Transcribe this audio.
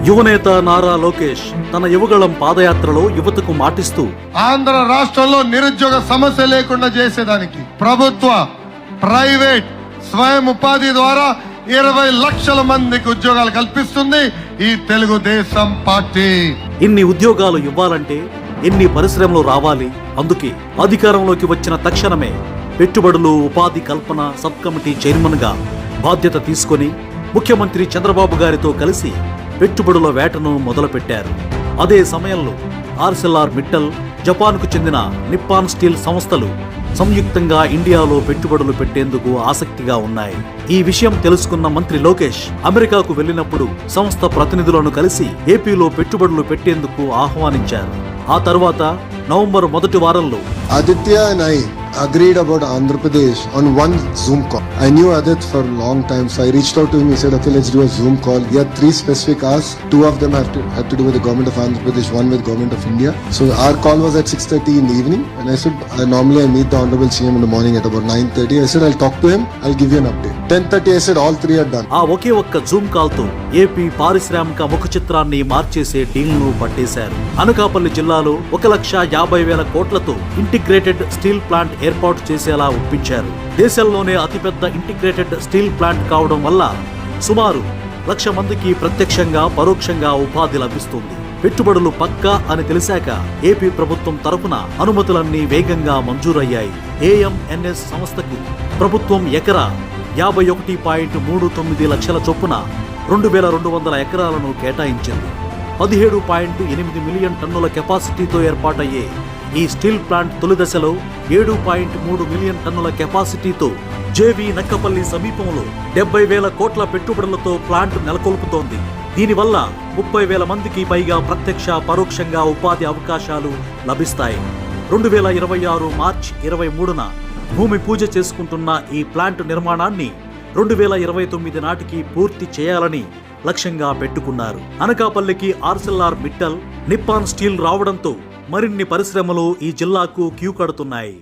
యువనేత నారా లోకేష్ తన యువగళం పాదయాత్రలో యువతకు మాటిస్తూ ఆంధ్ర రాష్ట్రంలో నిరుద్యోగ సమస్య లేకుండా చేసేదానికి ప్రభుత్వ ప్రైవేట్ స్వయం ఉపాధి ద్వారా 20 లక్షల మందికి ఉద్యోగాలు కల్పిస్తుంది ఈ తెలుగుదేశం పార్టీ. ఇన్ని ఉద్యోగాలు ఇవ్వాలంటే ఎన్ని పరిశ్రమలు రావాలి? అందుకే అధికారంలోకి వచ్చిన తక్షణమే పెట్టుబడులు ఉపాధి కల్పన సబ్ కమిటీ చైర్మన్ గా బాధ్యత తీసుకొని ముఖ్యమంత్రి చంద్రబాబు గారితో కలిసి పెట్టుబడుల వేటను మొదలుపెట్టారు. అదే సమయంలో ఆర్సెల్ఆర్ మిట్టల్, జపాన్కు చెందిన నిప్పాన్ స్టీల్ సంస్థలు సంయుక్తంగా ఇండియాలో పెట్టుబడులు పెట్టేందుకు ఆసక్తిగా ఉన్నాయి. ఈ విషయం తెలుసుకున్న మంత్రి లోకేష్ అమెరికాకు వెళ్లినప్పుడు సంస్థ ప్రతినిధులను కలిసి ఏపీలో పెట్టుబడులు పెట్టేందుకు ఆహ్వానించారు. ఆ తర్వాత నవంబర్ మొదటి వారంలో Aditya and I agreed about Andhra Pradesh on one Zoom call. I knew Adit for a long time, so I reached out to him. He said, "Okay, let's do a Zoom call." He had 3 specific asks. 2 of them had to do with the government of Andhra Pradesh, one with government of India. So our call was at 6:30 in the evening, and I said, normally I meet the Honorable CM in the morning at about 9:30. I said, I'll talk to him. I'll give you an update. 10:30, I said all 3 are done. ఆ ఒకే ఒక్క Zoom call తో AP పారిశ్రామిక ముఖ చిత్రాన్ని మార్చేసే డీల్ను పట్టేశారు. అనకాపల్లి జిల్లాలో 1,50,000 కోట్లతో integrated steel plant ఏర్పాటు చేసేలా ఒప్పించారు. దేశంలోనే అతిపెద్ద ఇంటిగ్రేటెడ్ స్టీల్ ప్లాంట్ కావడం వల్ల సుమారు 1,00,000 మందికి ప్రత్యక్షంగా పరోక్షంగా ఉపాధి లభిస్తుంది. పెట్టుబడులు పక్కా అని తెలిసాక ఏపీ ప్రభుత్వం తరపున అనుమతులన్నీ వేగంగా మంజూరయ్యాయి. ఏఎంఎన్ఎస్ సంస్థకు ప్రభుత్వం ఎకరా 51.39 లక్షల చొప్పున 2,200 ఎకరాలను కేటాయించింది. 17.8 మిలియన్ టన్నుల కెపాసిటీతో ఏర్పాటయ్యే ఈ స్టీల్ ప్లాంట్ తొలి దశలో 7.3 మిలియన్ టన్నుల కెపాసిటీతో జేవీ నక్కపల్లి సమీపంలో 70,000 కోట్ల పెట్టుబడులతో ప్లాంట్ నెలకొల్పుతోంది. దీనివల్ల 30,000 మందికి పైగా ప్రత్యక్ష పరోక్షంగా ఉపాధి అవకాశాలు లభిస్తాయి. 2026 మార్చి 23న భూమి పూజ చేసుకుంటున్న ఈ ప్లాంట్ నిర్మాణాన్ని 2029 నాటికి పూర్తి చేయాలని లక్ష్యంగా పెట్టుకున్నారు. అనకాపల్లికి ఆర్సెల్ఆర్ మిట్టల్, నిప్పాన్ స్టీల్ రావడంతో మరిన్ని పరిశ్రమలు ఈ జిల్లాకు క్యూ కడుతున్నాయి.